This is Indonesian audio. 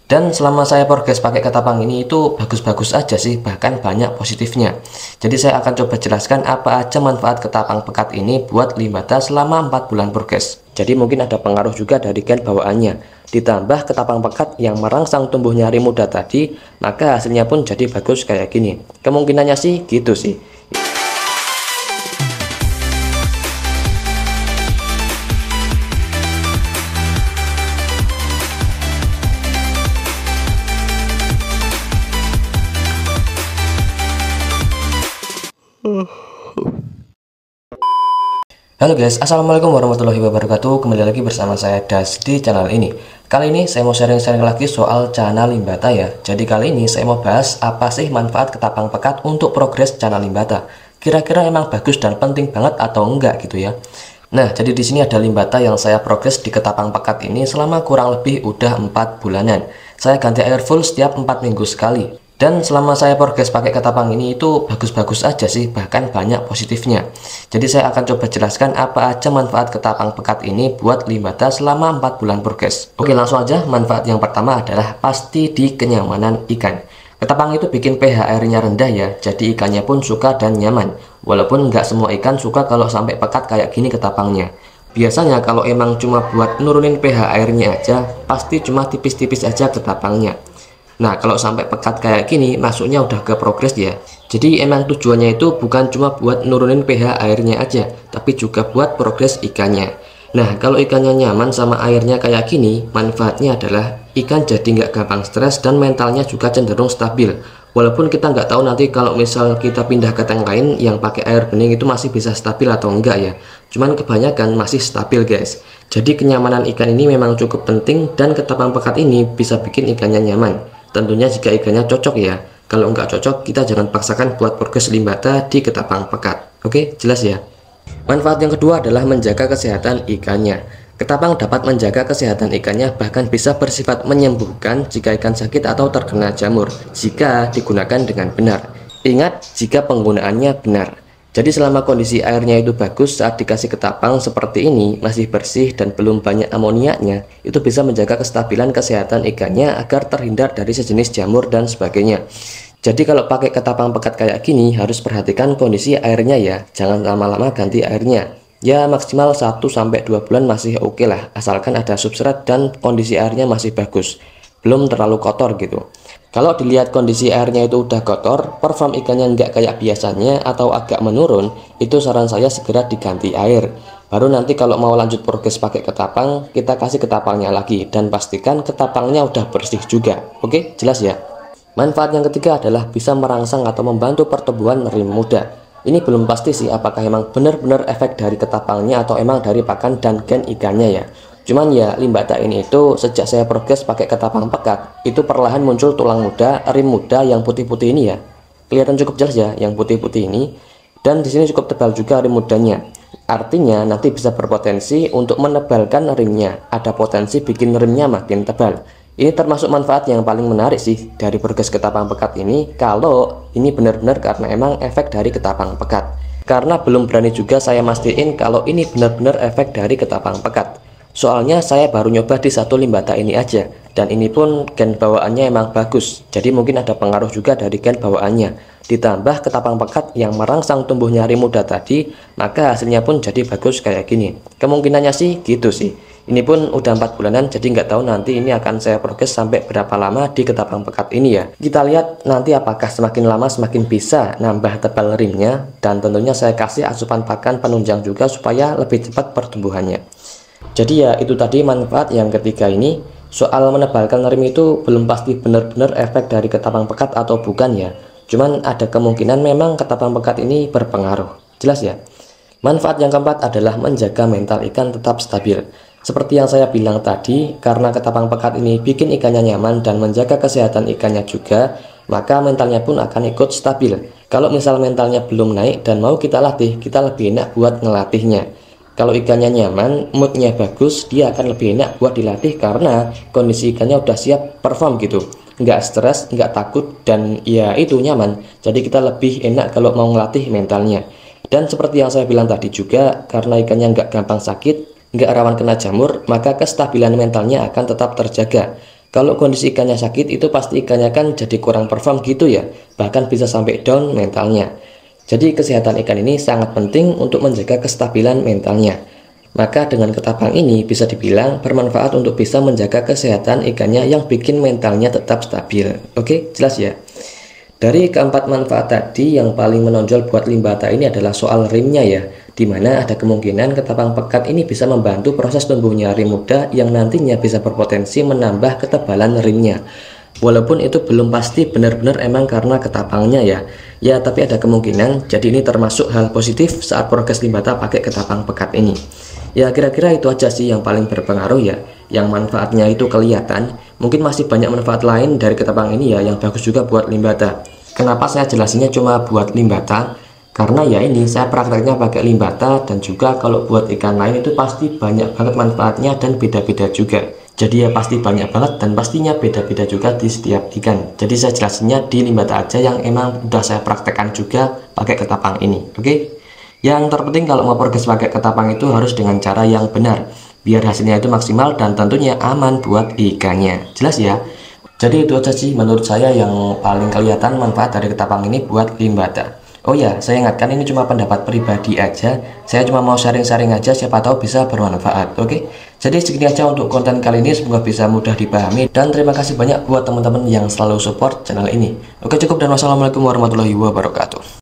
Dan selama saya progres pakai ketapang ini itu bagus-bagus aja sih, bahkan banyak positifnya. Jadi saya akan coba jelaskan apa aja manfaat ketapang pekat ini buat limbata selama 4 bulan progres. Jadi mungkin ada pengaruh juga dari gen bawaannya. Ditambah ketapang pekat yang merangsang tumbuhnya rim muda tadi, maka hasilnya pun jadi bagus kayak gini. Kemungkinannya sih gitu sih. Halo guys, assalamualaikum warahmatullahi wabarakatuh. Kembali lagi bersama saya Das di channel ini. Kali ini saya mau sharing-sharing lagi soal cana limbata ya. Jadi kali ini saya mau bahas apa sih manfaat ketapang pekat untuk progres cana limbata. Kira-kira emang bagus dan penting banget atau enggak gitu ya. Nah, jadi di sini ada limbata yang saya progres di ketapang pekat ini selama kurang lebih udah 4 bulanan. Saya ganti air full setiap 4 minggu sekali. Dan selama saya progres pakai ketapang ini itu bagus-bagus aja sih, bahkan banyak positifnya. Jadi saya akan coba jelaskan apa aja manfaat ketapang pekat ini buat limbata selama 4 bulan progres. Oke, langsung aja. Manfaat yang pertama adalah pasti di kenyamanan ikan. Ketapang itu bikin pH airnya rendah ya, jadi ikannya pun suka dan nyaman. Walaupun nggak semua ikan suka kalau sampai pekat kayak gini ketapangnya. Biasanya kalau emang cuma buat nurunin pH airnya aja, pasti cuma tipis-tipis aja ketapangnya. Nah, kalau sampai pekat kayak gini, masuknya udah ke progres ya. Jadi emang tujuannya itu bukan cuma buat nurunin pH airnya aja, tapi juga buat progres ikannya. Nah, kalau ikannya nyaman sama airnya kayak gini, manfaatnya adalah ikan jadi nggak gampang stres dan mentalnya juga cenderung stabil. Walaupun kita nggak tahu nanti kalau misal kita pindah ke tank lain yang pakai air bening itu masih bisa stabil atau enggak ya. Cuman kebanyakan masih stabil guys. Jadi kenyamanan ikan ini memang cukup penting dan ketapang pekat ini bisa bikin ikannya nyaman. Tentunya jika ikannya cocok ya. Kalau nggak cocok, kita jangan paksakan buat progres limbata di ketapang pekat. Oke, jelas ya. Manfaat yang kedua adalah menjaga kesehatan ikannya. Ketapang dapat menjaga kesehatan ikannya, bahkan bisa bersifat menyembuhkan jika ikan sakit atau terkena jamur, jika digunakan dengan benar. Ingat, jika penggunaannya benar. Jadi selama kondisi airnya itu bagus, saat dikasih ketapang seperti ini masih bersih dan belum banyak amoniaknya, itu bisa menjaga kestabilan kesehatan ikannya agar terhindar dari sejenis jamur dan sebagainya. Jadi kalau pakai ketapang pekat kayak gini harus perhatikan kondisi airnya ya, jangan lama-lama ganti airnya. Ya maksimal 1-2 bulan masih oke lah, asalkan ada substrat dan kondisi airnya masih bagus, belum terlalu kotor gitu. Kalau dilihat kondisi airnya itu udah kotor, perform ikannya nggak kayak biasanya atau agak menurun, itu saran saya segera diganti air. Baru nanti kalau mau lanjut progres pakai ketapang, kita kasih ketapangnya lagi dan pastikan ketapangnya udah bersih juga. Oke, jelas ya. Manfaat yang ketiga adalah bisa merangsang atau membantu pertumbuhan rim muda. Ini belum pasti sih apakah emang benar-benar efek dari ketapangnya atau emang dari pakan dan gen ikannya ya. Cuman ya limbata ini itu sejak saya progres pakai ketapang pekat itu perlahan muncul tulang muda, rim muda yang putih-putih ini ya. Kelihatan cukup jelas ya yang putih-putih ini. Dan di sini cukup tebal juga rim mudanya. Artinya nanti bisa berpotensi untuk menebalkan rimnya. Ada potensi bikin rimnya makin tebal. Ini termasuk manfaat yang paling menarik sih dari progres ketapang pekat ini, kalau ini benar-benar karena emang efek dari ketapang pekat. Karena belum berani juga saya mastiin kalau ini benar-benar efek dari ketapang pekat. Soalnya saya baru nyoba di satu limbata ini aja, dan ini pun gen bawaannya emang bagus, jadi mungkin ada pengaruh juga dari gen bawaannya. Ditambah ketapang pekat yang merangsang tumbuhnya rim muda tadi, maka hasilnya pun jadi bagus kayak gini. Kemungkinannya sih gitu sih. Ini pun udah 4 bulanan, jadi nggak tahu nanti ini akan saya progres sampai berapa lama di ketapang pekat ini ya. Kita lihat nanti apakah semakin lama semakin bisa nambah tebal rimnya, dan tentunya saya kasih asupan pakan penunjang juga supaya lebih cepat pertumbuhannya. Jadi ya itu tadi manfaat yang ketiga ini. Soal menebalkan rim itu belum pasti benar-benar efek dari ketapang pekat atau bukan ya. Cuman ada kemungkinan memang ketapang pekat ini berpengaruh. Jelas ya. Manfaat yang keempat adalah menjaga mental ikan tetap stabil. Seperti yang saya bilang tadi, karena ketapang pekat ini bikin ikannya nyaman dan menjaga kesehatan ikannya juga, maka mentalnya pun akan ikut stabil. Kalau misal mentalnya belum naik dan mau kita latih, kita lebih enak buat ngelatihnya. Kalau ikannya nyaman, moodnya bagus, dia akan lebih enak buat dilatih karena kondisi ikannya udah siap perform gitu. Nggak stres, nggak takut, dan ya itu nyaman. Jadi kita lebih enak kalau mau ngelatih mentalnya. Dan seperti yang saya bilang tadi juga, karena ikannya nggak gampang sakit, nggak rawan kena jamur, maka kestabilan mentalnya akan tetap terjaga. Kalau kondisi ikannya sakit itu pasti ikannya kan jadi kurang perform gitu ya, bahkan bisa sampai down mentalnya. Jadi kesehatan ikan ini sangat penting untuk menjaga kestabilan mentalnya. Maka dengan ketapang ini bisa dibilang bermanfaat untuk bisa menjaga kesehatan ikannya yang bikin mentalnya tetap stabil. Oke, jelas ya? Dari keempat manfaat tadi, yang paling menonjol buat limbata ini adalah soal rimnya ya, dimana ada kemungkinan ketapang pekat ini bisa membantu proses tumbuhnya rim muda yang nantinya bisa berpotensi menambah ketebalan rimnya. Walaupun itu belum pasti benar-benar emang karena ketapangnya ya, tapi ada kemungkinan, jadi ini termasuk hal positif saat progres limbata pakai ketapang pekat ini. Ya kira-kira itu aja sih yang paling berpengaruh ya, yang manfaatnya itu kelihatan. Mungkin masih banyak manfaat lain dari ketapang ini ya, yang bagus juga buat limbata. Kenapa saya jelasinnya cuma buat limbata? Karena ya ini saya prakteknya pakai limbata, dan juga kalau buat ikan lain itu pasti banyak banget manfaatnya dan beda-beda juga. Jadi ya pasti banyak banget dan pastinya beda-beda juga di setiap ikan. Jadi saya jelasinnya di limbata aja yang emang udah saya praktekkan juga pakai ketapang ini. Oke? Yang terpenting kalau mau progres pakai ketapang itu harus dengan cara yang benar, biar hasilnya itu maksimal dan tentunya aman buat ikannya. Jelas ya? Jadi itu aja sih menurut saya yang paling kelihatan manfaat dari ketapang ini buat limbata. Oh ya, saya ingatkan ini cuma pendapat pribadi aja. Saya cuma mau sharing-sharing aja, siapa tahu bisa bermanfaat. Oke? Jadi segini aja untuk konten kali ini, semoga bisa mudah dipahami. Dan terima kasih banyak buat teman-teman yang selalu support channel ini. Oke, cukup dan wassalamualaikum warahmatullahi wabarakatuh.